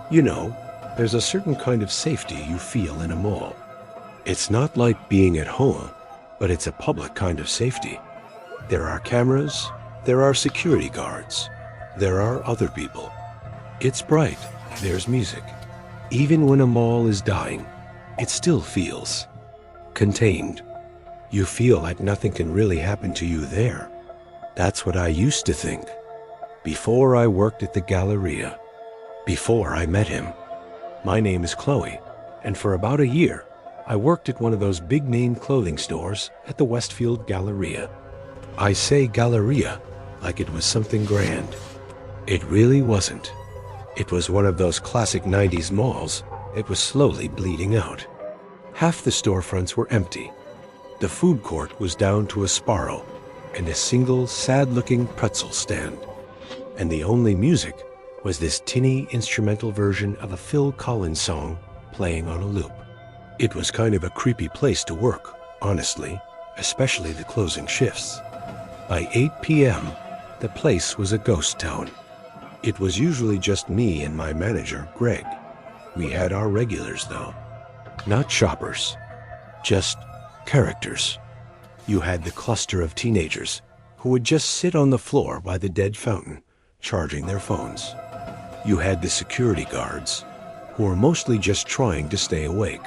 You know, there's a certain kind of safety you feel in a mall. It's not like being at home, but it's a public kind of safety. There are cameras, there are security guards, there are other people. It's bright, there's music. Even when a mall is dying, it still feels contained. You feel like nothing can really happen to you there. That's what I used to think. Before I worked at the Galleria. Before I met him. My name is Chloe, and for about a year, I worked at one of those big-name clothing stores at the Westfield Galleria. I say Galleria like it was something grand. It really wasn't. It was one of those classic 90s malls that was slowly bleeding out. Half the storefronts were empty. The food court was down to a Sparrow and a single sad-looking pretzel stand. And the only music was this tinny instrumental version of a Phil Collins song playing on a loop. It was kind of a creepy place to work, honestly, especially the closing shifts. By 8 p.m., the place was a ghost town. It was usually just me and my manager, Greg. We had our regulars, though. Not shoppers, just characters. You had the cluster of teenagers who would just sit on the floor by the dead fountain, charging their phones. You had the security guards, who were mostly just trying to stay awake.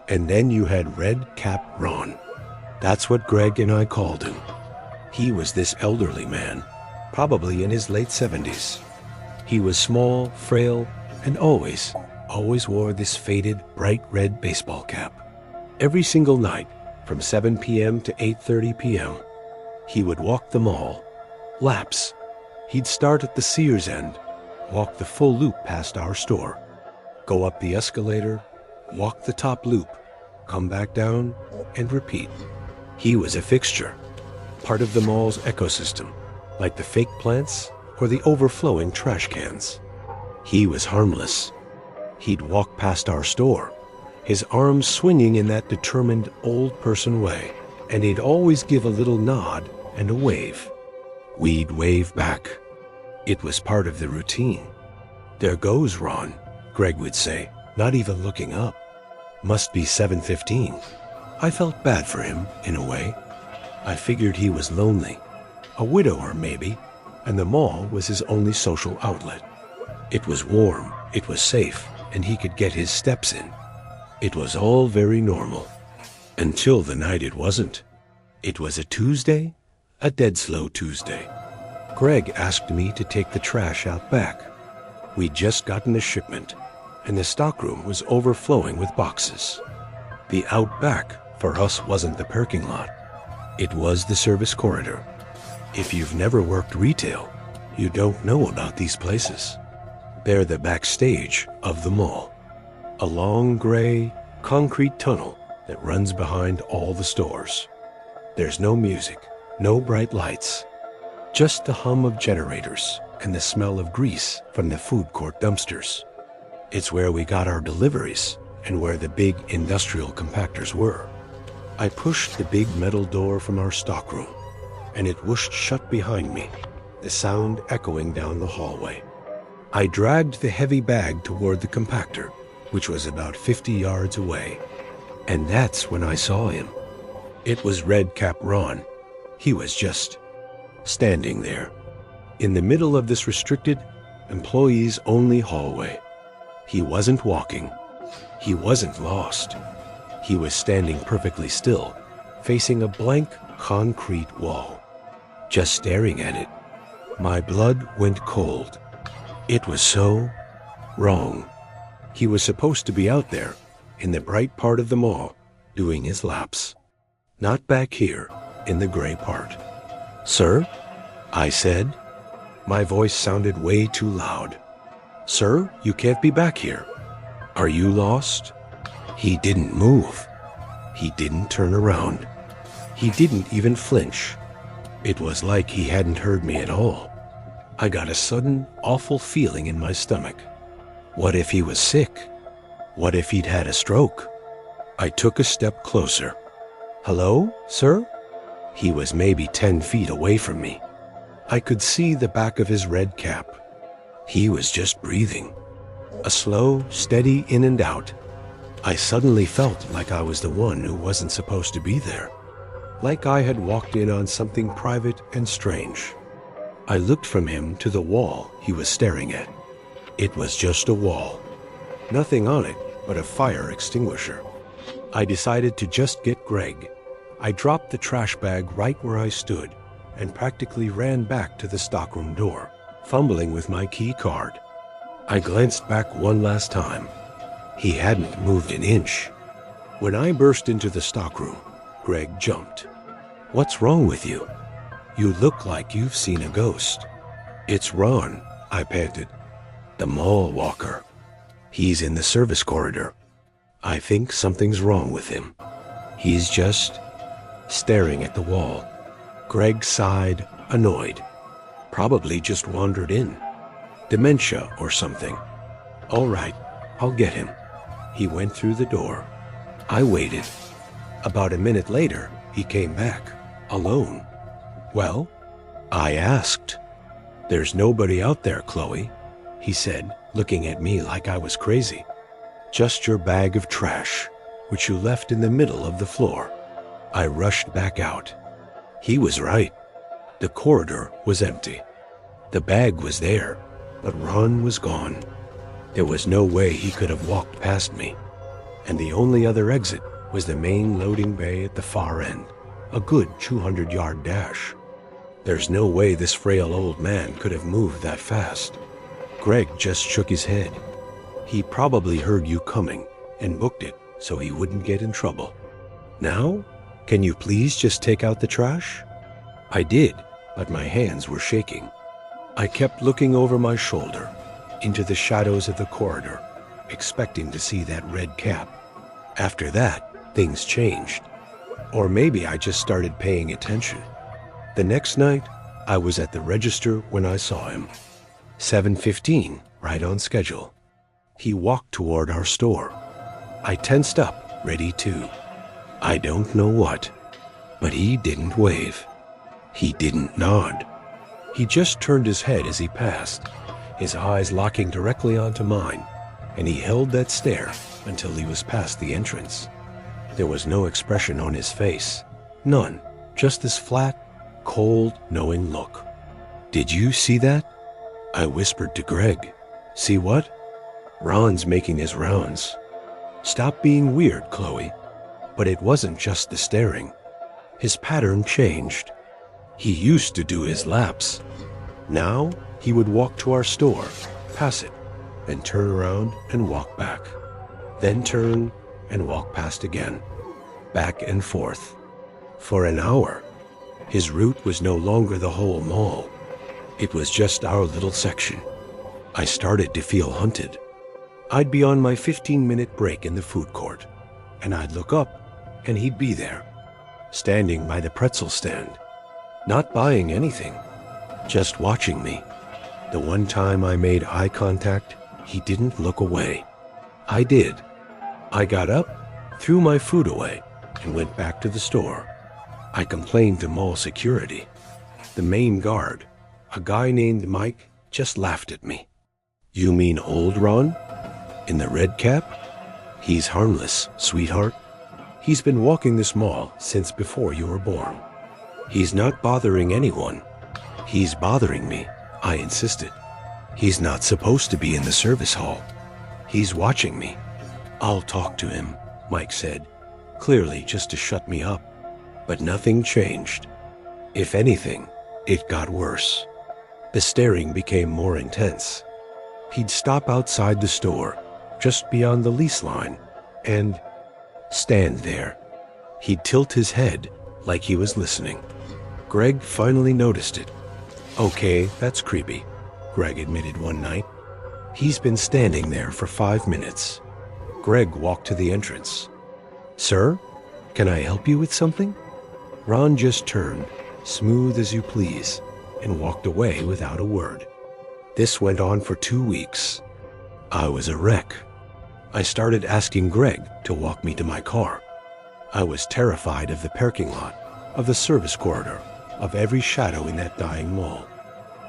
And then you had Red Cap Ron. That's what Greg and I called him. He was this elderly man, probably in his late 70s. He was small, frail, and always wore this faded, bright red baseball cap. Every single night, from 7 p.m. to 8:30 p.m., he would walk the mall, laps. He'd start at the Sears end, walk the full loop past our store, go up the escalator, walk the top loop, come back down, and repeat. He was a fixture, part of the mall's ecosystem, like the fake plants or the overflowing trash cans. He was harmless. He'd walk past our store, his arms swinging in that determined old person way, and he'd always give a little nod and a wave. We'd wave back. It was part of the routine. "There goes Ron," Greg would say, not even looking up. Must be 7:15. I felt bad for him, in a way. I figured he was lonely, a widower maybe, and the mall was his only social outlet. It was warm, it was safe, and he could get his steps in. It was all very normal. Until the night it wasn't. It was a Tuesday, a dead slow Tuesday. Greg asked me to take the trash out back. We'd just gotten a shipment, and the stockroom was overflowing with boxes. The out back, for us, wasn't the parking lot. It was the service corridor. If you've never worked retail, you don't know about these places. They're the backstage of the mall. A long gray, concrete tunnel that runs behind all the stores. There's no music, no bright lights, just the hum of generators and the smell of grease from the food court dumpsters. It's where we got our deliveries and where the big industrial compactors were. I pushed the big metal door from our stockroom, and it whooshed shut behind me, the sound echoing down the hallway. I dragged the heavy bag toward the compactor, which was about 50 yards away, and that's when I saw him. It was Red Cap Ron. He was just standing there, in the middle of this restricted, employees-only hallway. He wasn't walking. He wasn't lost. He was standing perfectly still, facing a blank concrete wall, just staring at it. My blood went cold. It was so wrong. He was supposed to be out there, in the bright part of the mall, doing his laps. Not back here, in the gray part. "Sir?" I said. My voice sounded way too loud. "Sir, you can't be back here. Are you lost?" He didn't move. He didn't turn around. He didn't even flinch. It was like he hadn't heard me at all. I got a sudden, awful feeling in my stomach. What if he was sick? What if he'd had a stroke? I took a step closer. "Hello, sir?" He was maybe 10 feet away from me. I could see the back of his red cap. He was just breathing. A slow, steady in and out. I suddenly felt like I was the one who wasn't supposed to be there. Like I had walked in on something private and strange. I looked from him to the wall he was staring at. It was just a wall. Nothing on it but a fire extinguisher. I decided to just get Greg. I dropped the trash bag right where I stood and practically ran back to the stockroom door, fumbling with my key card. I glanced back one last time. He hadn't moved an inch. When I burst into the stockroom, Greg jumped. "What's wrong with you? You look like you've seen a ghost." "It's Ron," I panted. "The mall walker. He's in the service corridor. I think something's wrong with him. He's just staring at the wall." Greg sighed, annoyed. "Probably just wandered in. Dementia or something." "All right, I'll get him." He went through the door. I waited. About a minute later, he came back, alone. "Well?" I asked. "There's nobody out there, Chloe," he said, looking at me like I was crazy. "Just your bag of trash, which you left in the middle of the floor." I rushed back out. He was right. The corridor was empty. The bag was there, but Ron was gone. There was no way he could have walked past me. And the only other exit was the main loading bay at the far end, a good 200-yard dash. There's no way this frail old man could have moved that fast. Greg just shook his head. He probably heard you coming and booked it so he wouldn't get in trouble. "Now, can you please just take out the trash?" I did, but my hands were shaking. I kept looking over my shoulder, into the shadows of the corridor, expecting to see that red cap. After that, things changed. Or maybe I just started paying attention. The next night, I was at the register when I saw him. 7:15, right on schedule. He walked toward our store. I tensed up, ready to. I don't know what, but he didn't wave. He didn't nod. He just turned his head as he passed, his eyes locking directly onto mine, and he held that stare until he was past the entrance. There was no expression on his face. None. Just this flat, cold, knowing look. "Did you see that?" I whispered to Greg. "See what?" "Ron's making his rounds." "Stop being weird, Chloe." But it wasn't just the staring. His pattern changed. He used to do his laps. Now he would walk to our store, pass it, and turn around and walk back. Then turn and walk past again. Back and forth. For an hour. His route was no longer the whole mall. It was just our little section. I started to feel hunted. I'd be on my 15-minute break in the food court, and I'd look up, and he'd be there, standing by the pretzel stand, not buying anything, just watching me. The one time I made eye contact, he didn't look away. I did. I got up, threw my food away, and went back to the store. I complained to mall security. The main guard, a guy named Mike, just laughed at me. "You mean old Ron? In the red cap? He's harmless, sweetheart. He's been walking this mall since before you were born. He's not bothering anyone. He's bothering me," I insisted. "He's not supposed to be in the service hall. He's watching me." "I'll talk to him," Mike said, clearly just to shut me up. But nothing changed. If anything, it got worse. The staring became more intense. He'd stop outside the store, just beyond the lease line, and stand there. He'd tilt his head like he was listening. Greg finally noticed it. "Okay, that's creepy," Greg admitted one night. "He's been standing there for 5 minutes." Greg walked to the entrance. "Sir, can I help you with something?" Ron just turned, smooth as you please, and walked away without a word. This went on for 2 weeks. I was a wreck. I started asking Greg to walk me to my car. I was terrified of the parking lot, of the service corridor, of every shadow in that dying mall.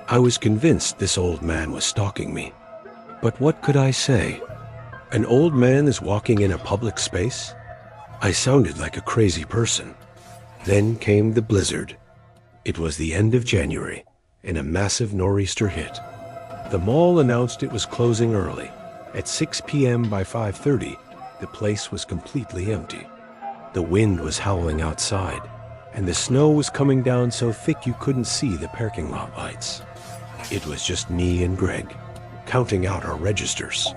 I was convinced this old man was stalking me. But what could I say? An old man is walking in a public space? I sounded like a crazy person. Then came the blizzard. It was the end of January, and a massive nor'easter hit. The mall announced it was closing early. At 6 p.m. by 5:30, the place was completely empty. The wind was howling outside, and the snow was coming down so thick you couldn't see the parking lot lights. It was just me and Greg, counting out our registers.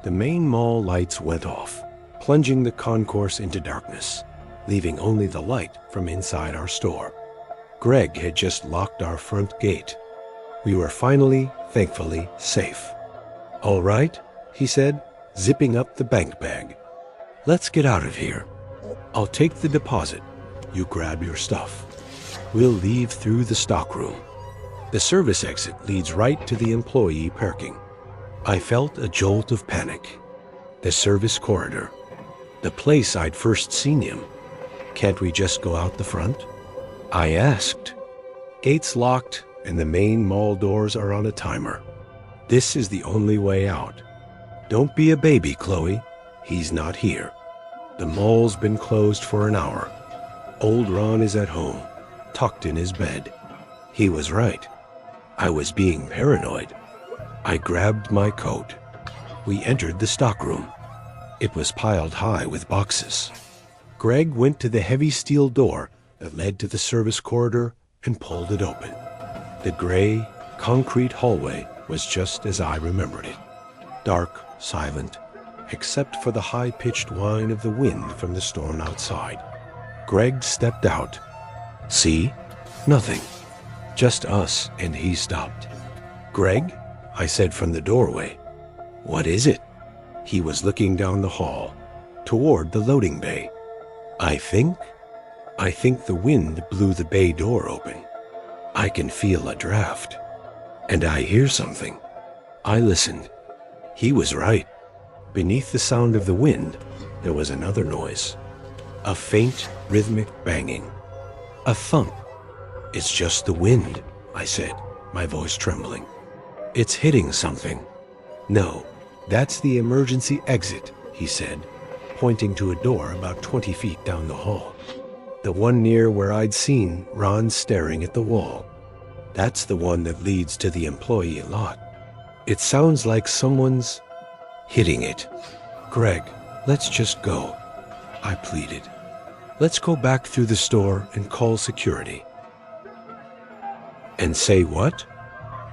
The main mall lights went off, plunging the concourse into darkness, leaving only the light from inside our store. Greg had just locked our front gate. We were finally, thankfully, safe. "All right," he said, zipping up the bank bag. "Let's get out of here. I'll take the deposit. You grab your stuff. We'll leave through the stockroom. The service exit leads right to the employee parking." I felt a jolt of panic. The service corridor. The place I'd first seen him. "Can't we just go out the front?" I asked. "Gates locked, and the main mall doors are on a timer. This is the only way out. Don't be a baby, Chloe. He's not here. The mall's been closed for an hour. Old Ron is at home, tucked in his bed." He was right. I was being paranoid. I grabbed my coat. We entered the stockroom. It was piled high with boxes. Greg went to the heavy steel door that led to the service corridor and pulled it open. The gray, concrete hallway was just as I remembered it. Dark, silent, except for the high-pitched whine of the wind from the storm outside. Greg stepped out. "See? Nothing. Just us," and he stopped. "Greg?" I said from the doorway. "What is it?" He was looking down the hall, toward the loading bay. I think the wind blew the bay door open. I can feel a draft. And I hear something." I listened. He was right. Beneath the sound of the wind, there was another noise. A faint, rhythmic banging. A thump. "It's just the wind," I said, my voice trembling. "It's hitting something." "No, that's the emergency exit," he said, pointing to a door about 20 feet down the hall. The one near where I'd seen Ron staring at the wall. That's the one that leads to the employee lot. It sounds like someone's hitting it. "Greg, let's just go," I pleaded. "Let's go back through the store and call security." "And say what?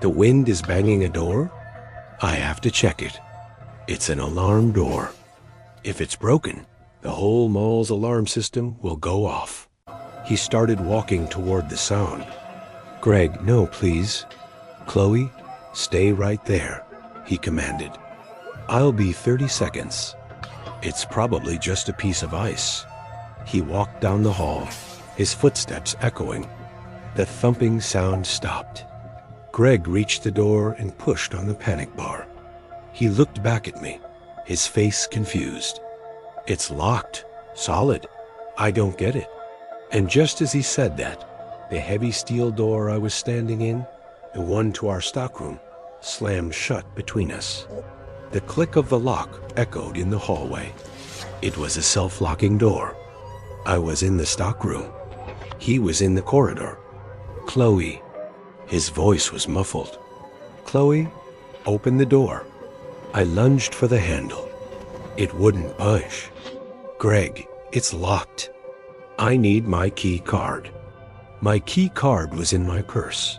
The wind is banging a door?" "I have to check it. It's an alarm door. If it's broken, the whole mall's alarm system will go off." He started walking toward the sound. "Greg, no, please. Chloe, stay right there," he commanded. "I'll be 30 seconds. It's probably just a piece of ice." He walked down the hall, his footsteps echoing. The thumping sound stopped. Greg reached the door and pushed on the panic bar. He looked back at me, his face confused. "It's locked. Solid. I don't get it." And just as he said that, the heavy steel door I was standing in, the one to our stockroom, slammed shut between us. The click of the lock echoed in the hallway. It was a self-locking door. I was in the stockroom. He was in the corridor. "Chloe." His voice was muffled. "Chloe, open the door." I lunged for the handle. It wouldn't budge. "Greg, it's locked. I need my key card." My key card was in my purse.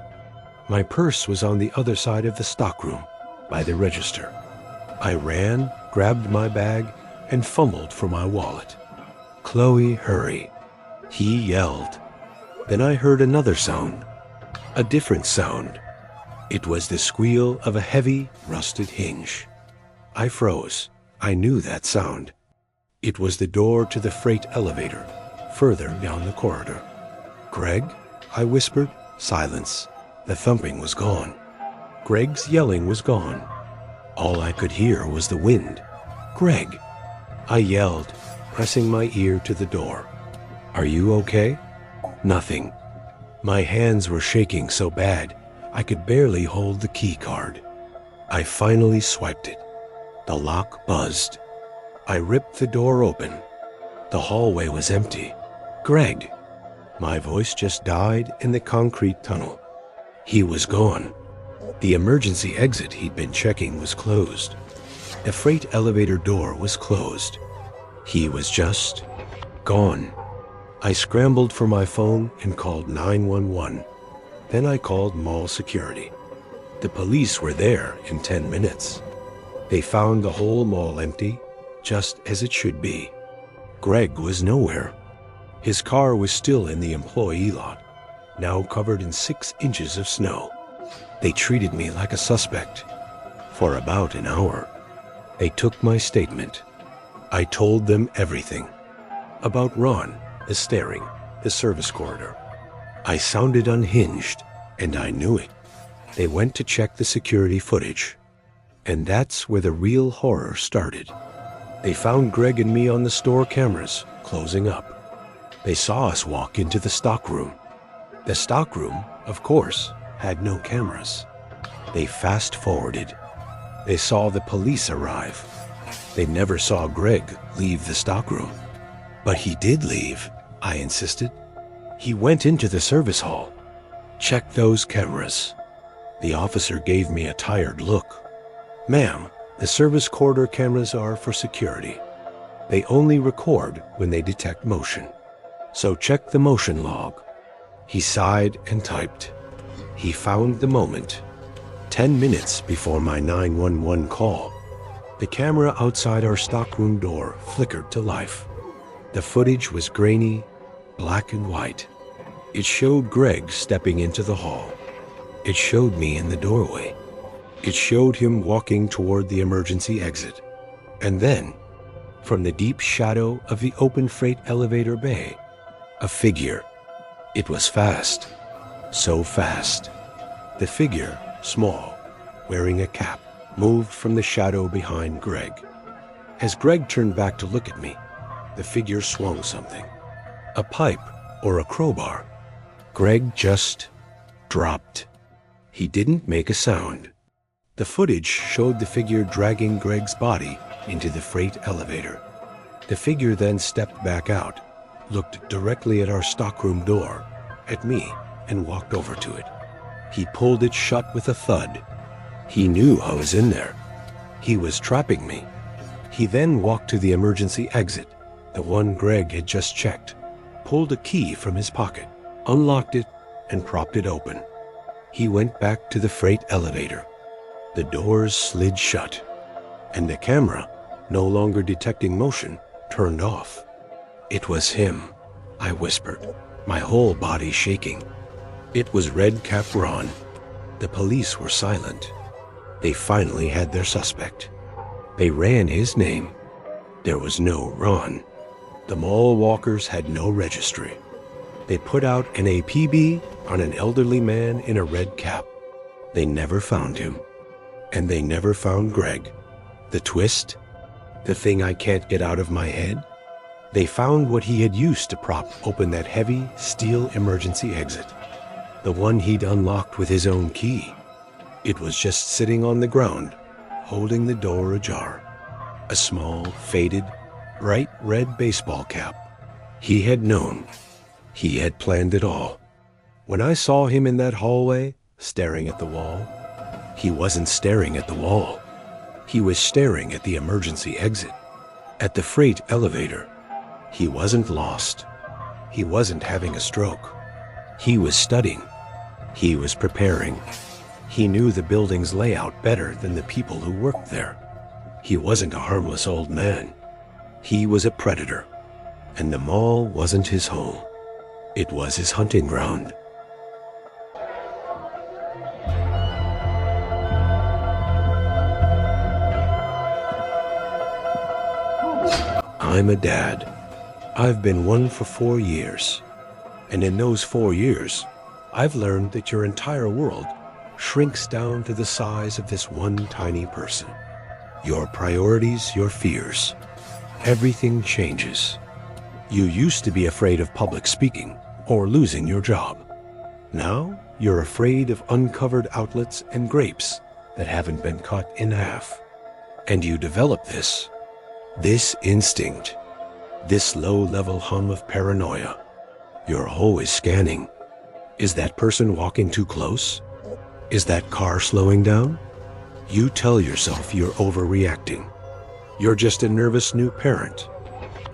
My purse was on the other side of the stockroom, by the register. I ran, grabbed my bag, and fumbled for my wallet. "Chloe, hurry." He yelled. Then I heard another sound. A different sound. It was the squeal of a heavy, rusted hinge. I froze. I knew that sound. It was the door to the freight elevator, further down the corridor. "Greg?" I whispered. Silence. The thumping was gone. Greg's yelling was gone. All I could hear was the wind. "Greg!" I yelled, pressing my ear to the door. "Are you okay?" Nothing. My hands were shaking so bad I could barely hold the key card. I finally swiped it. The lock buzzed. I ripped the door open. The hallway was empty. Greg. My voice just died in the concrete tunnel. He was gone. The emergency exit he'd been checking was closed. The freight elevator door was closed. He was just gone. I scrambled for my phone and called 911. Then I called mall security. The police were there in 10 minutes. They found the whole mall empty, just as it should be. Greg was nowhere. His car was still in the employee lot, now covered in 6 inches of snow. They treated me like a suspect. For about an hour, they took my statement. I told them everything. About Ron, the staring, the service corridor. I sounded unhinged, and I knew it. They went to check the security footage. And that's where the real horror started. They found Greg and me on the store cameras, closing up. They saw us walk into the stockroom. The stockroom, of course, had no cameras. They fast-forwarded. They saw the police arrive. They never saw Greg leave the stockroom. But he did leave, I insisted. He went into the service hall. Check those cameras. The officer gave me a tired look. Ma'am, the service corridor cameras are for security. They only record when they detect motion. So check the motion log. He sighed and typed. He found the moment. 10 minutes before my 911 call. The camera outside our stockroom door flickered to life. The footage was grainy, black and white. It showed Greg stepping into the hall. It showed me in the doorway. It showed him walking toward the emergency exit. And then, from the deep shadow of the open freight elevator bay, a figure. It was fast. So fast. The figure, small, wearing a cap, moved from the shadow behind Greg. As Greg turned back to look at me, the figure swung something. A pipe or a crowbar. Greg just dropped. He didn't make a sound. The footage showed the figure dragging Greg's body into the freight elevator. The figure then stepped back out, looked directly at our stockroom door, at me, and walked over to it. He pulled it shut with a thud. He knew I was in there. He was trapping me. He then walked to the emergency exit, the one Greg had just checked, pulled a key from his pocket, unlocked it, and propped it open. He went back to the freight elevator. The doors slid shut, and the camera, no longer detecting motion, turned off. It was him, I whispered, my whole body shaking. It was Red Cap Ron. The police were silent. They finally had their suspect. They ran his name. There was no Ron. The mall walkers had no registry. They put out an APB on an elderly man in a red cap. They never found him. And they never found Greg. The twist? The thing I can't get out of my head? They found what he had used to prop open that heavy steel emergency exit. The one he'd unlocked with his own key. It was just sitting on the ground, holding the door ajar. A small, faded, bright red baseball cap. He had known. He had planned it all. When I saw him in that hallway, staring at the wall, he wasn't staring at the wall. He was staring at the emergency exit, at the freight elevator. He wasn't lost. He wasn't having a stroke. He was studying. He was preparing. He knew the building's layout better than the people who worked there. He wasn't a harmless old man. He was a predator. And the mall wasn't his home. It was his hunting ground. I'm a dad. I've been one for 4 years. And in those 4 years, I've learned that your entire world shrinks down to the size of this one tiny person. Your priorities, your fears. Everything changes. You used to be afraid of public speaking or losing your job. Now you're afraid of uncovered outlets and grapes that haven't been cut in half. And you develop this instinct, this low-level hum of paranoia. You're always scanning. Is that person walking too close? Is that car slowing down? You tell yourself you're overreacting. You're just a nervous new parent.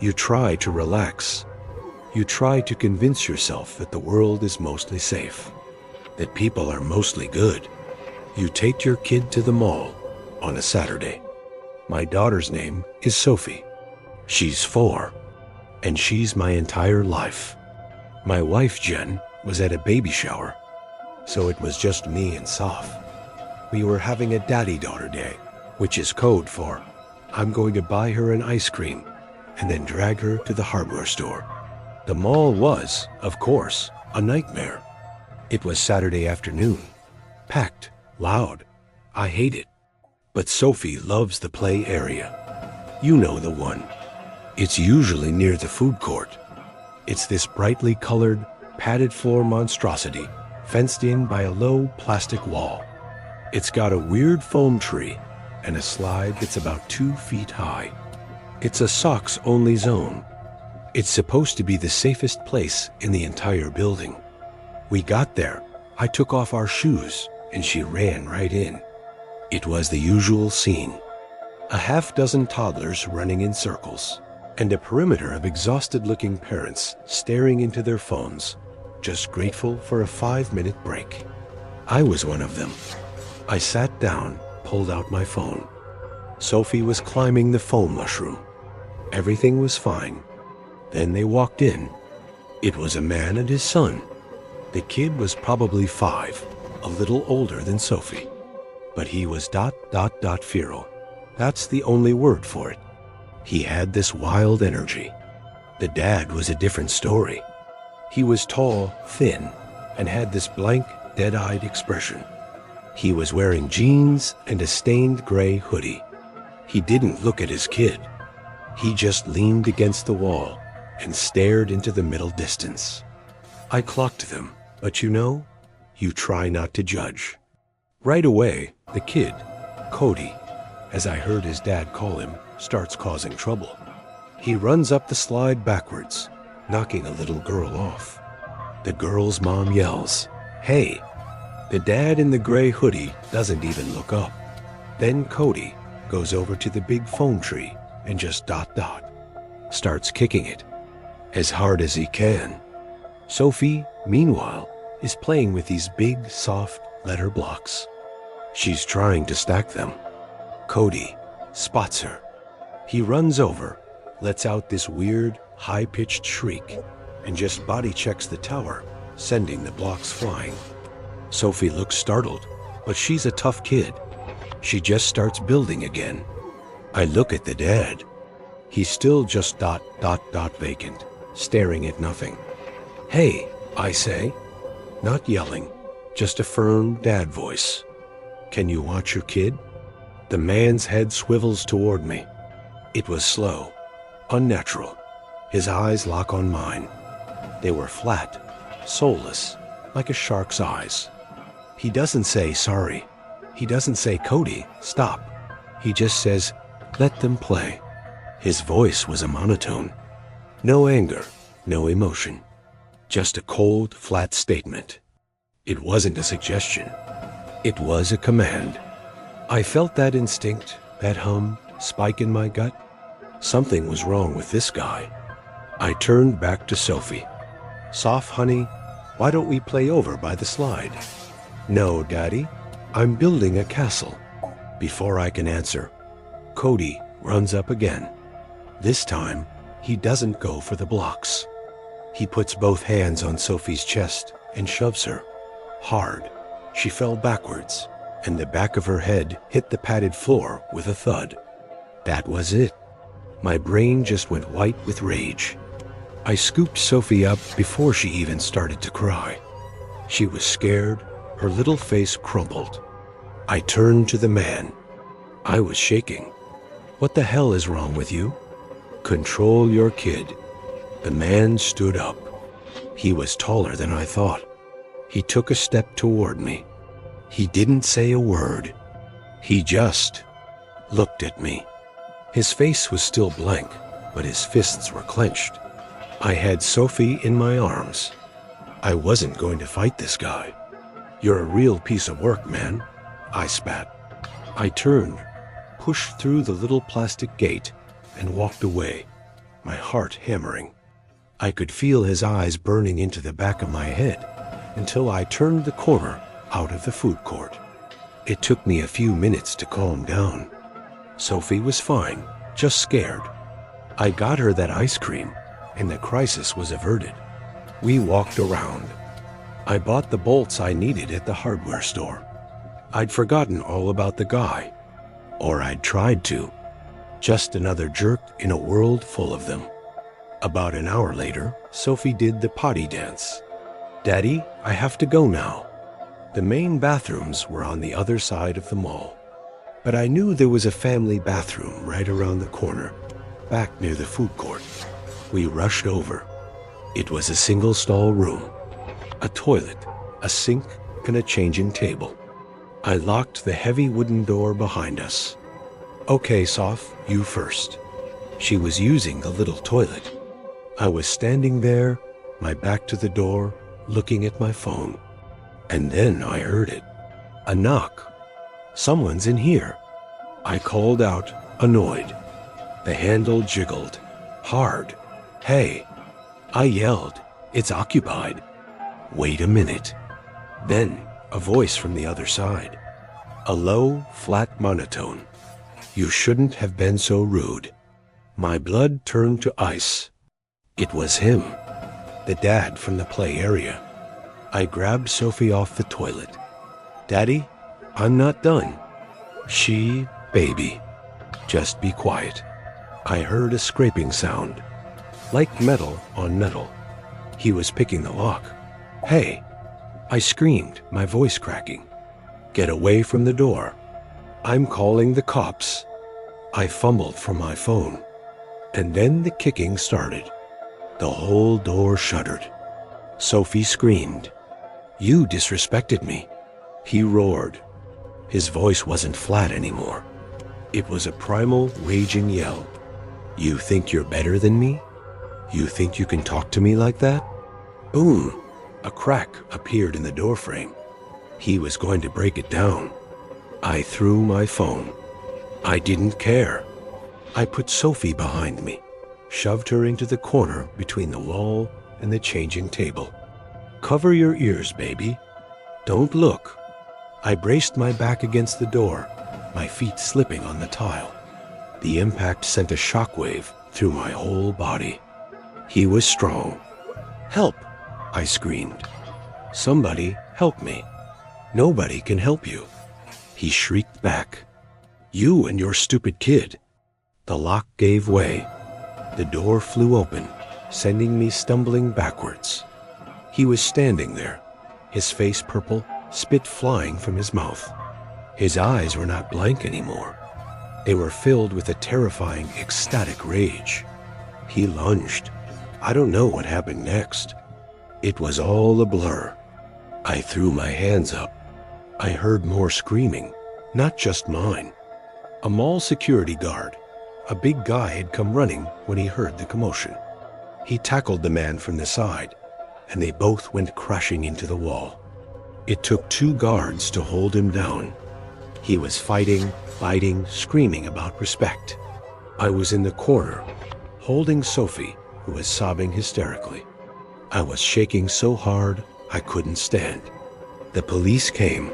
You try to relax. You try to convince yourself that the world is mostly safe, that people are mostly good. You take your kid to the mall on a Saturday. My daughter's name is Sophie. She's 4, and she's my entire life. My wife, Jen, was at a baby shower, so it was just me and Soph. We were having a daddy-daughter day, which is code for I'm going to buy her an ice cream and then drag her to the hardware store. The mall was, of course, a nightmare. It was Saturday afternoon, packed, loud. I hate it. But Sophie loves the play area. You know the one. It's usually near the food court. It's this brightly colored, padded floor monstrosity, fenced in by a low plastic wall. It's got a weird foam tree and a slide that's about 2 feet high. It's a socks-only zone. It's supposed to be the safest place in the entire building. We got there. I took off our shoes, and she ran right in. It was the usual scene. A half-dozen toddlers running in circles, and a perimeter of exhausted-looking parents staring into their phones, just grateful for a 5-minute break. I was one of them. I sat down, pulled out my phone. Sophie was climbing the foam mushroom. Everything was fine. Then they walked in. It was a man and his son. The kid was probably 5, a little older than Sophie. But he was ... feral. That's the only word for it. He had this wild energy. The dad was a different story. He was tall, thin, and had this blank, dead-eyed expression. He was wearing jeans and a stained gray hoodie. He didn't look at his kid. He just leaned against the wall and stared into the middle distance. I clocked them, but you try not to judge. Right away, the kid, Cody, as I heard his dad call him, starts causing trouble. He runs up the slide backwards, knocking a little girl off. The girl's mom yells, "Hey!" The dad in the gray hoodie doesn't even look up. Then Cody goes over to the big foam tree and just ... starts kicking it as hard as he can. Sophie, meanwhile, is playing with these big, soft letter blocks. She's trying to stack them. Cody spots her. He runs over, lets out this weird, high-pitched shriek, and just body checks the tower, sending the blocks flying. Sophie looks startled, but she's a tough kid. She just starts building again. I look at the dad. He's still just ... vacant, staring at nothing. "Hey," I say. Not yelling, just a firm dad voice. "Can you watch your kid?" The man's head swivels toward me. It was slow, unnatural. His eyes lock on mine. They were flat, soulless, like a shark's eyes. He doesn't say sorry. He doesn't say, "Cody, stop." He just says, "Let them play." His voice was a monotone. No anger, no emotion. Just a cold, flat statement. It wasn't a suggestion. It was a command. I felt that instinct, that hum, spike in my gut. Something was wrong with this guy. I turned back to Sophie. "Soph, honey, why don't we play over by the slide?" "No, Daddy, I'm building a castle." Before I can answer, Cody runs up again. This time, he doesn't go for the blocks. He puts both hands on Sophie's chest and shoves her. Hard. She fell backwards, and the back of her head hit the padded floor with a thud. That was it. My brain just went white with rage. I scooped Sophie up before she even started to cry. She was scared, her little face crumpled. I turned to the man. I was shaking. "What the hell is wrong with you?" "Control your kid." The man stood up. He was taller than I thought. He took a step toward me. He didn't say a word. He just looked at me. His face was still blank, but his fists were clenched. I had Sophie in my arms. I wasn't going to fight this guy. "You're a real piece of work, man," I spat. I turned, pushed through the little plastic gate, and walked away, my heart hammering. I could feel his eyes burning into the back of my head until I turned the corner out of the food court. It took me a few minutes to calm down. Sophie was fine, just scared. I got her that ice cream, and the crisis was averted. We walked around. I bought the bolts I needed at the hardware store. I'd forgotten all about the guy, or I'd tried to. Just another jerk in a world full of them. About an hour later, Sophie did the potty dance. "Daddy, I have to go now." The main bathrooms were on the other side of the mall, but I knew there was a family bathroom right around the corner, back near the food court. We rushed over. It was a single-stall room, a toilet, a sink, and a changing table. I locked the heavy wooden door behind us. "Okay, Soph, you first." She was using the little toilet. I was standing there, my back to the door, looking at my phone. And then I heard it. A knock. "Someone's in here." I called out, annoyed. The handle jiggled. Hard. "Hey." I yelled, "It's occupied." "Wait a minute." Then a voice from the other side. A low, flat monotone. "You shouldn't have been so rude." My blood turned to ice. It was him, the dad from the play area. I grabbed Sophie off the toilet. "Daddy, I'm not done." Baby, just be quiet." I heard a scraping sound, like metal on metal. He was picking the lock. "Hey!" I screamed, my voice cracking. "Get away from the door. I'm calling the cops." I fumbled for my phone, and then the kicking started. The whole door shuddered. Sophie screamed. "You disrespected me." He roared. His voice wasn't flat anymore. It was a primal, raging yell. "You think you're better than me? You think you can talk to me like that?" Boom! A crack appeared in the doorframe. He was going to break it down. I threw my phone. I didn't care. I put Sophie behind me, shoved her into the corner between the wall and the changing table. "Cover your ears, baby. Don't look." I braced my back against the door, my feet slipping on the tile. The impact sent a shockwave through my whole body. He was strong. "Help!" I screamed. "Somebody help me. Nobody can help you." He shrieked back. "You and your stupid kid." The lock gave way. The door flew open, sending me stumbling backwards. He was standing there, his face purple, spit flying from his mouth. His eyes were not blank anymore. They were filled with a terrifying, ecstatic rage. He lunged. I don't know what happened next. It was all a blur. I threw my hands up. I heard more screaming, not just mine. A mall security guard, a big guy, had come running when he heard the commotion. He tackled the man from the side, and they both went crashing into the wall. It took 2 guards to hold him down. He was fighting, biting, screaming about respect. I was in the corner, holding Sophie, who was sobbing hysterically. I was shaking so hard I couldn't stand. The police came.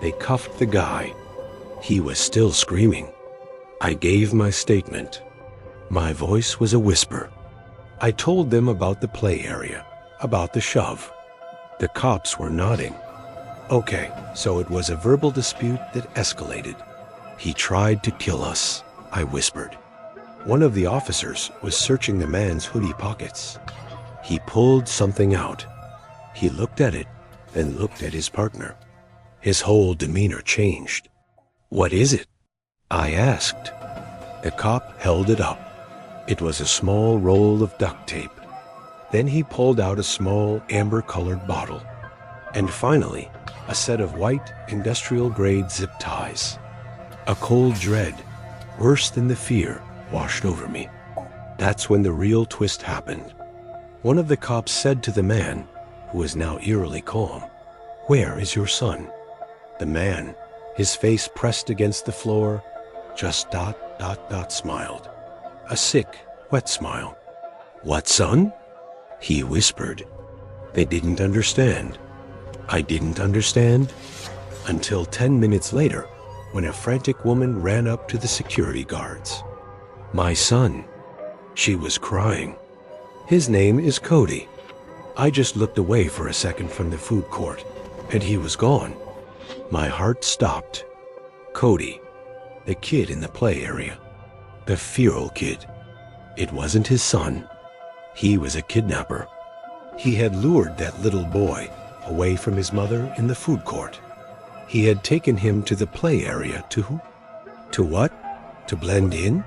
They cuffed the guy. He was still screaming. I gave my statement. My voice was a whisper. I told them about the play area, about the shove. The cops were nodding. Okay, so it was a verbal dispute that escalated. "He tried to kill us," I whispered. One of the officers was searching the man's hoodie pockets. He pulled something out. He looked at it, then looked at his partner. His whole demeanor changed. "What is it?" I asked. The cop held it up. It was a small roll of duct tape. Then he pulled out a small amber-colored bottle. And finally, a set of white, industrial-grade zip ties. A cold dread, worse than the fear, washed over me. That's when the real twist happened. One of the cops said to the man, who was now eerily calm, "Where is your son?" The man, his face pressed against the floor, just smiled. A sick, wet smile. "What son?" he whispered. They didn't understand. I didn't understand until 10 minutes later, when a frantic woman ran up to the security guards. "My son." She was crying. "His name is Cody." I just looked away for a second from the food court, and he was gone. My heart stopped. Cody, the kid in the play area, the feral kid. It wasn't his son. He was a kidnapper. He had lured that little boy away from his mother in the food court. He had taken him to the play area to what? To blend in?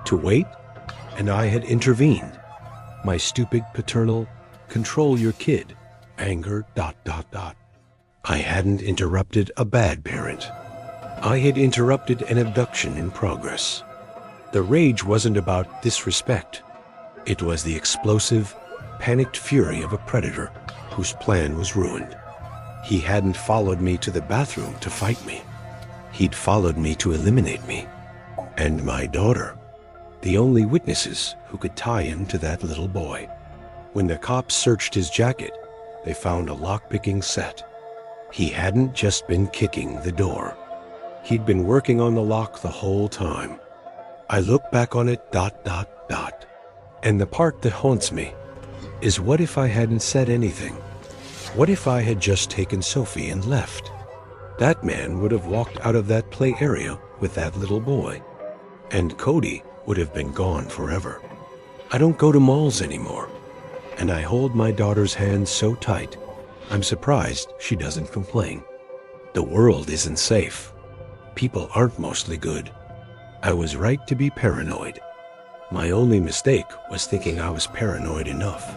To wait? And I had intervened. My stupid paternal, control your kid, anger, I hadn't interrupted a bad parent. I had interrupted an abduction in progress. The rage wasn't about disrespect. It was the explosive, panicked fury of a predator whose plan was ruined. He hadn't followed me to the bathroom to fight me. He'd followed me to eliminate me. And my daughter, the only witnesses who could tie him to that little boy. When the cops searched his jacket, they found a lock-picking set. He hadn't just been kicking the door. He'd been working on the lock the whole time. I look back on it, And the part that haunts me is, what if I hadn't said anything? What if I had just taken Sophie and left? That man would have walked out of that play area with that little boy, and Cody would have been gone forever. I don't go to malls anymore, and I hold my daughter's hand so tight, I'm surprised she doesn't complain. The world isn't safe. People aren't mostly good. I was right to be paranoid. My only mistake was thinking I was paranoid enough.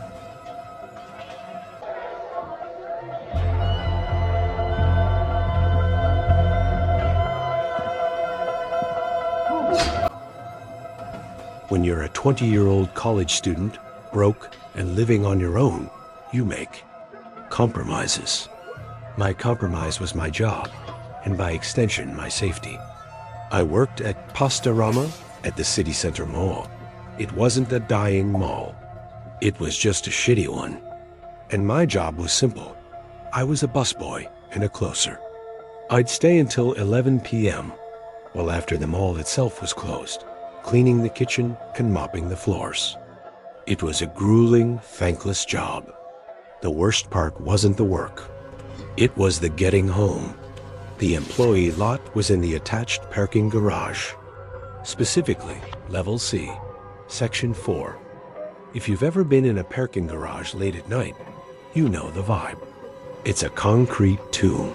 When you're a 20-year-old college student, broke and living on your own, you make compromises. My compromise was my job, and by extension, my safety. I worked at Pastorama at the city center mall. It wasn't a dying mall. It was just a shitty one. And my job was simple. I was a busboy and a closer. I'd stay until 11 p.m., well after the mall itself was closed, cleaning the kitchen and mopping the floors. It was a grueling, thankless job. The worst part wasn't the work. It was the getting home. The employee lot was in the attached parking garage. Specifically, Level C, Section 4. If you've ever been in a parking garage late at night, you know the vibe. It's a concrete tomb.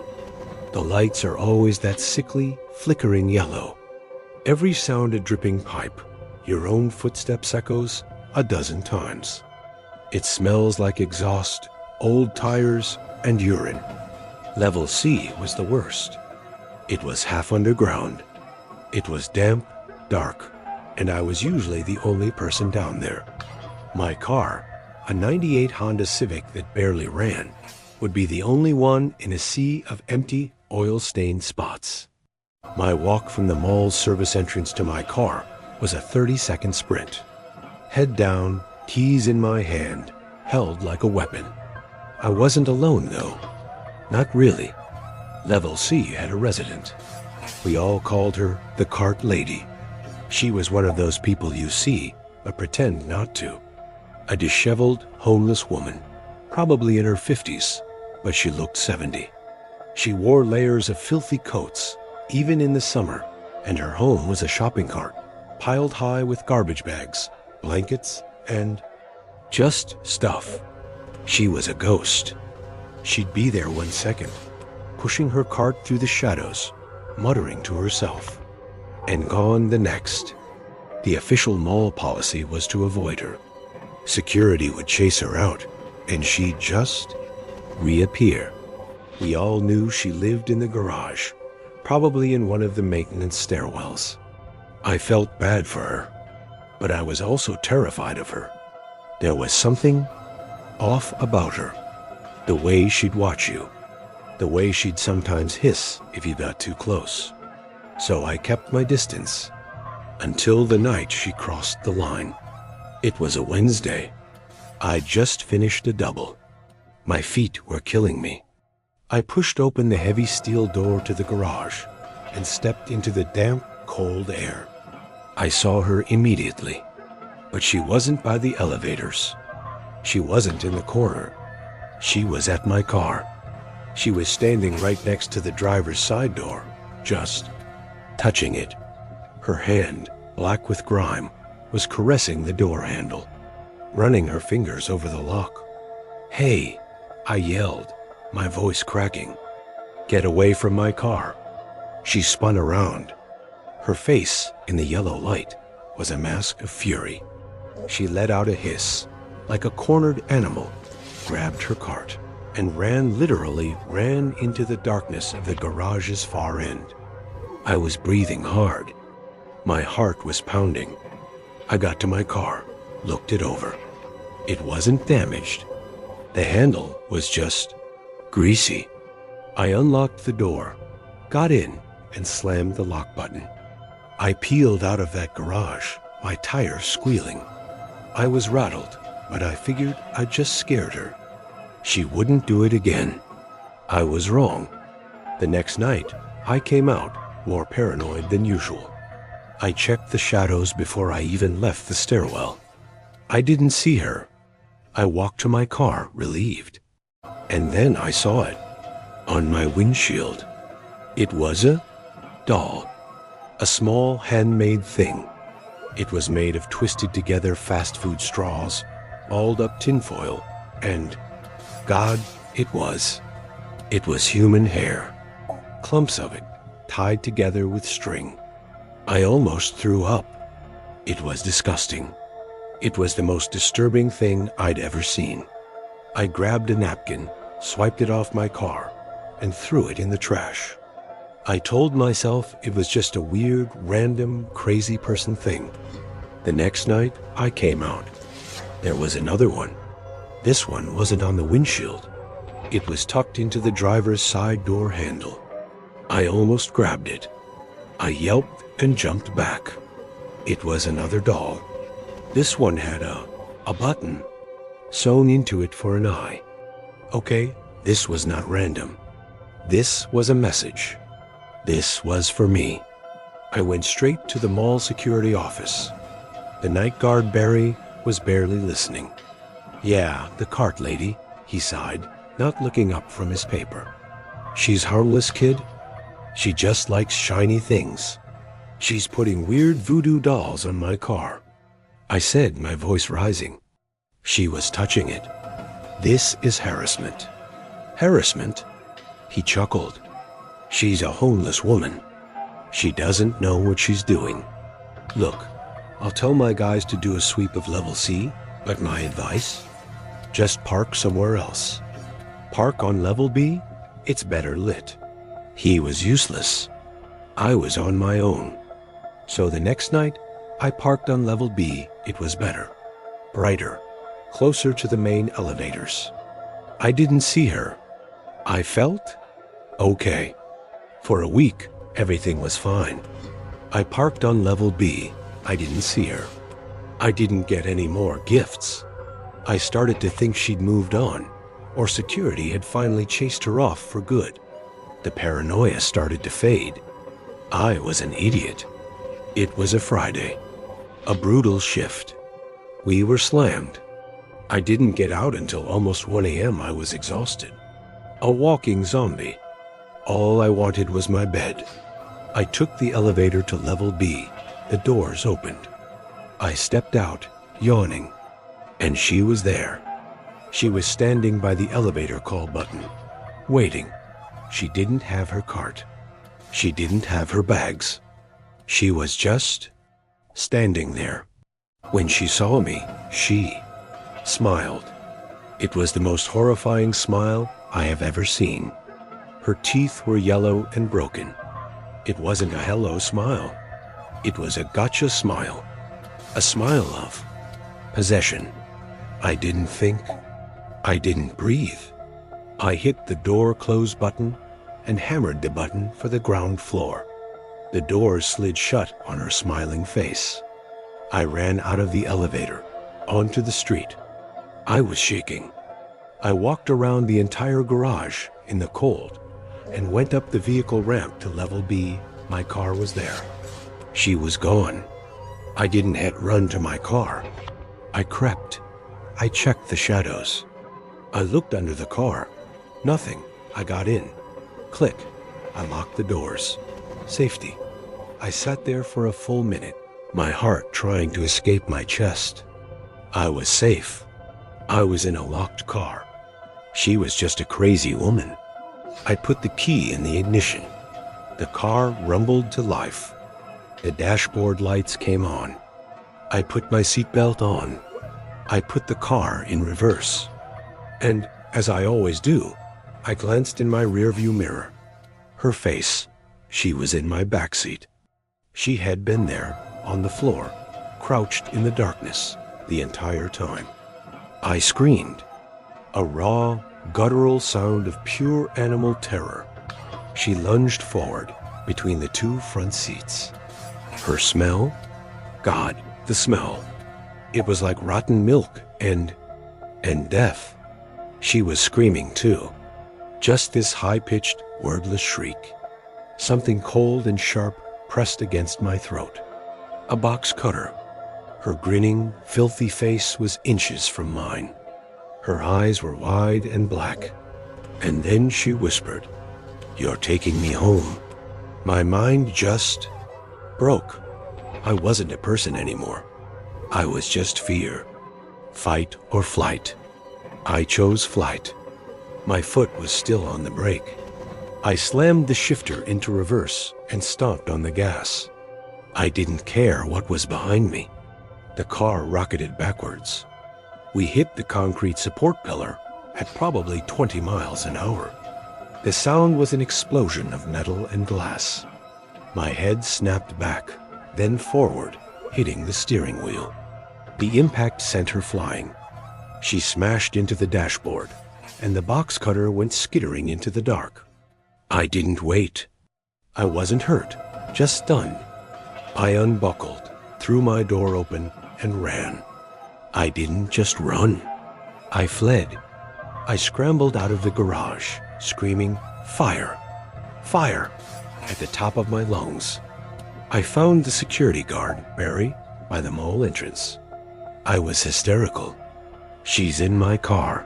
The lights are always that sickly, flickering yellow. Every sound a dripping pipe, your own footsteps echoes a dozen times. It smells like exhaust, old tires, and urine. Level C was the worst. It was half underground. It was damp, dark, and I was usually the only person down there. My car, a '98 Honda Civic that barely ran, would be the only one in a sea of empty, oil-stained spots. My walk from the mall's service entrance to my car was a 30-second sprint. Head down, keys in my hand, held like a weapon. I wasn't alone, though. Not really. Level C had a resident. We all called her the Cart Lady. She was one of those people you see, but pretend not to. A disheveled, homeless woman, probably in her 50s, but she looked 70. She wore layers of filthy coats, even in the summer, and her home was a shopping cart, piled high with garbage bags, blankets, and just stuff. She was a ghost. She'd be there 1 second, pushing her cart through the shadows, muttering to herself, and gone the next. The official mall policy was to avoid her. Security would chase her out, and she'd just reappear. We all knew she lived in the garage, probably in one of the maintenance stairwells. I felt bad for her, but I was also terrified of her. There was something off about her. The way she'd watch you. The way she'd sometimes hiss if you got too close. So I kept my distance until the night she crossed the line. It was a Wednesday. I'd just finished a double. My feet were killing me. I pushed open the heavy steel door to the garage and stepped into the damp, cold air. I saw her immediately, but she wasn't by the elevators. She wasn't in the corner. She was at my car. She was standing right next to the driver's side door, just touching it. Her hand, black with grime, was caressing the door handle, running her fingers over the lock. "Hey," I yelled, my voice cracking. "Get away from my car." She spun around. Her face, in the yellow light, was a mask of fury. She let out a hiss, like a cornered animal, grabbed her cart, and literally ran into the darkness of the garage's far end. I was breathing hard. My heart was pounding. I got to my car, looked it over. It wasn't damaged. The handle was just greasy. I unlocked the door, got in, and slammed the lock button. I peeled out of that garage, my tires squealing. I was rattled, but I figured I'd just scared her. She wouldn't do it again. I was wrong. The next night, I came out more paranoid than usual. I checked the shadows before I even left the stairwell. I didn't see her. I walked to my car, relieved. And then I saw it, on my windshield. It was a doll, a small handmade thing. It was made of twisted together fast food straws, balled up tinfoil, and, God, it was human hair, clumps of it, tied together with string. I almost threw up. It was disgusting. It was the most disturbing thing I'd ever seen. I grabbed a napkin, swiped it off my car, and threw it in the trash. I told myself it was just a weird, random, crazy person thing. The next night, I came out. There was another one. This one wasn't on the windshield. It was tucked into the driver's side door handle. I almost grabbed it. I yelped and jumped back. It was another doll. This one had a button sewn into it for an eye. Okay, this was not random. This was a message. This was for me. I went straight to the mall security office. The night guard Barry was barely listening. "Yeah, the cart lady," he sighed, not looking up from his paper. "She's harmless, kid. She just likes shiny things. She's putting weird voodoo dolls on my car," I said, my voice rising. She was touching it. "This is harassment." "Harassment?" He chuckled. "She's a homeless woman. She doesn't know what she's doing. Look, I'll tell my guys to do a sweep of level C, but my advice? Just park somewhere else. Park on level B, it's better lit." He was useless. I was on my own. So the next night, I parked on level B. It was better, brighter, closer to the main elevators. I didn't see her. I felt okay. For a week, everything was fine. I parked on level B. I didn't see her. I didn't get any more gifts. I started to think she'd moved on, or security had finally chased her off for good. The paranoia started to fade. I was an idiot. It was a Friday. A brutal shift. We were slammed. I didn't get out until almost 1 a.m. I was exhausted. A walking zombie. All I wanted was my bed. I took the elevator to level B. The doors opened. I stepped out, yawning, and she was there. She was standing by the elevator call button, waiting. She didn't have her cart. She didn't have her bags. She was just standing there. When she saw me, she smiled. It was the most horrifying smile I have ever seen. Her teeth were yellow and broken. It wasn't a hello smile. It was a gotcha smile. A smile of possession. I didn't think. I didn't breathe. I hit the door close button and hammered the button for the ground floor. The door slid shut on her smiling face. I ran out of the elevator, onto the street. I was shaking. I walked around the entire garage in the cold and went up the vehicle ramp to level B. My car was there. She was gone. I didn't run to my car. I crept. I checked the shadows. I looked under the car. Nothing. I got in. Click. I locked the doors. Safety. I sat there for a full minute, my heart trying to escape my chest. I was safe. I was in a locked car. She was just a crazy woman. I put the key in the ignition. The car rumbled to life. The dashboard lights came on. I put my seatbelt on. I put the car in reverse. And, as I always do, I glanced in my rearview mirror. Her face. She was in my backseat. She had been there, on the floor, crouched in the darkness, the entire time. I screamed. A raw, guttural sound of pure animal terror. She lunged forward between the two front seats. Her smell? God, the smell. It was like rotten milk and death. She was screaming too. Just this high-pitched, wordless shriek. Something cold and sharp pressed against my throat. A box cutter. Her grinning, filthy face was inches from mine. Her eyes were wide and black. And then she whispered, "You're taking me home." My mind just broke. I wasn't a person anymore. I was just fear. Fight or flight. I chose flight. My foot was still on the brake. I slammed the shifter into reverse and stomped on the gas. I didn't care what was behind me. The car rocketed backwards. We hit the concrete support pillar at probably 20 miles an hour. The sound was an explosion of metal and glass. My head snapped back, then forward, hitting the steering wheel. The impact sent her flying. She smashed into the dashboard, and the box cutter went skittering into the dark. I didn't wait. I wasn't hurt, just stunned. I unbuckled, threw my door open, and ran. I didn't just run. I fled. I scrambled out of the garage, screaming, "Fire! Fire!" at the top of my lungs. I found the security guard, Barry, by the mall entrance. I was hysterical. "She's in my car.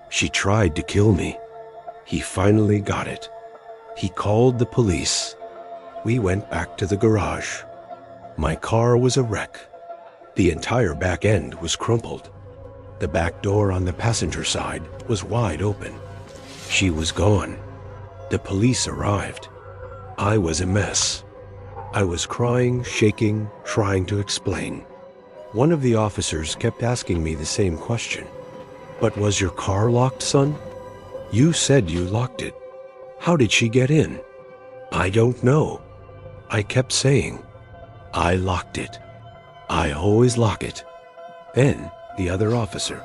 She tried to kill me." He finally got it. He called the police. We went back to the garage. My car was a wreck. The entire back end was crumpled. The back door on the passenger side was wide open. She was gone. The police arrived. I was a mess. I was crying, shaking, trying to explain. One of the officers kept asking me the same question. "But was your car locked, son? You said you locked it. How did she get in?" "I don't know." I kept saying, "I locked it. I always lock it." Then the other officer,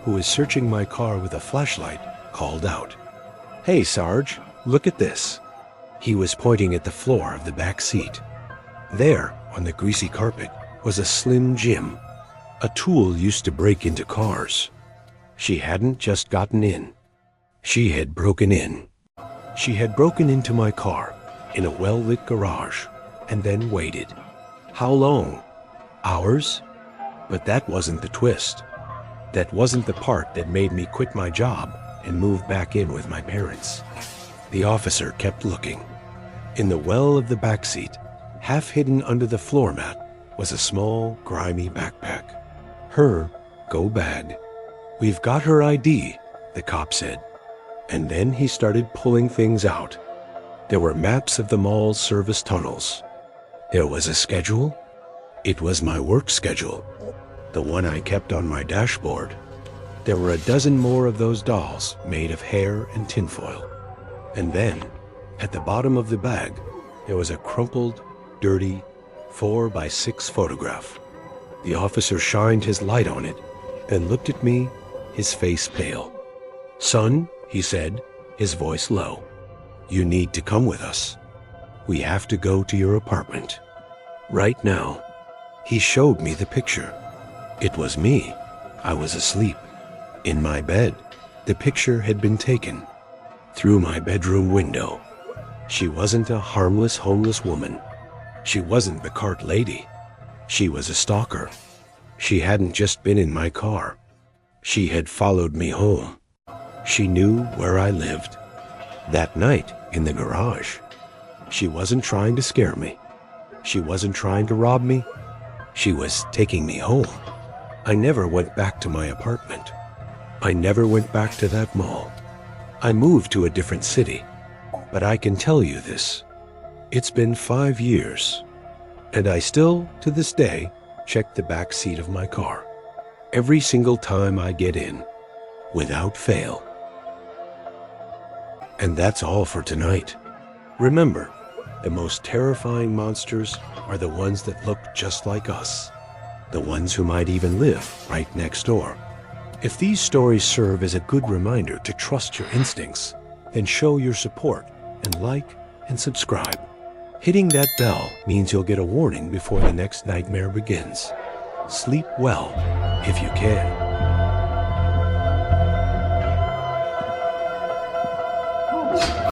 who was searching my car with a flashlight, called out, "Hey, Sarge, look at this." He was pointing at the floor of the back seat. There, on the greasy carpet, was a slim Jim, a tool used to break into cars. She hadn't just gotten in. She had broken in. She had broken into my car in a well-lit garage and then waited. How long? Hours? But that wasn't the twist. That wasn't the part that made me quit my job and move back in with my parents. The officer kept looking. In the well of the back seat, half hidden under the floor mat, was a small, grimy backpack. Her go bag. "We've got her ID," the cop said. And then he started pulling things out. There were maps of the mall's service tunnels. There was a schedule. It was my work schedule, the one I kept on my dashboard. There were a dozen more of those dolls made of hair and tinfoil. And then, at the bottom of the bag, There was a crumpled, dirty 4x6 photograph. The officer shined his light on it and looked at me, his face pale. "Son," he said, his voice low, "you need to come with us. We have to go to your apartment. Right now." He showed me the picture. It was me. I was asleep. In my bed. The picture had been taken. Through my bedroom window. She wasn't a harmless homeless woman. She wasn't the cart lady. She was a stalker. She hadn't just been in my car. She had followed me home. She knew where I lived. That night, in the garage. She wasn't trying to scare me. She wasn't trying to rob me. She was taking me home. I never went back to my apartment. I never went back to that mall. I moved to a different city. But I can tell you this. It's been 5 years. And I still, to this day, check the back seat of my car. Every single time I get in. Without fail. And that's all for tonight. Remember, the most terrifying monsters are the ones that look just like us. The ones who might even live right next door. If these stories serve as a good reminder to trust your instincts, then show your support and like and subscribe. Hitting that bell means you'll get a warning before the next nightmare begins. Sleep well if you can.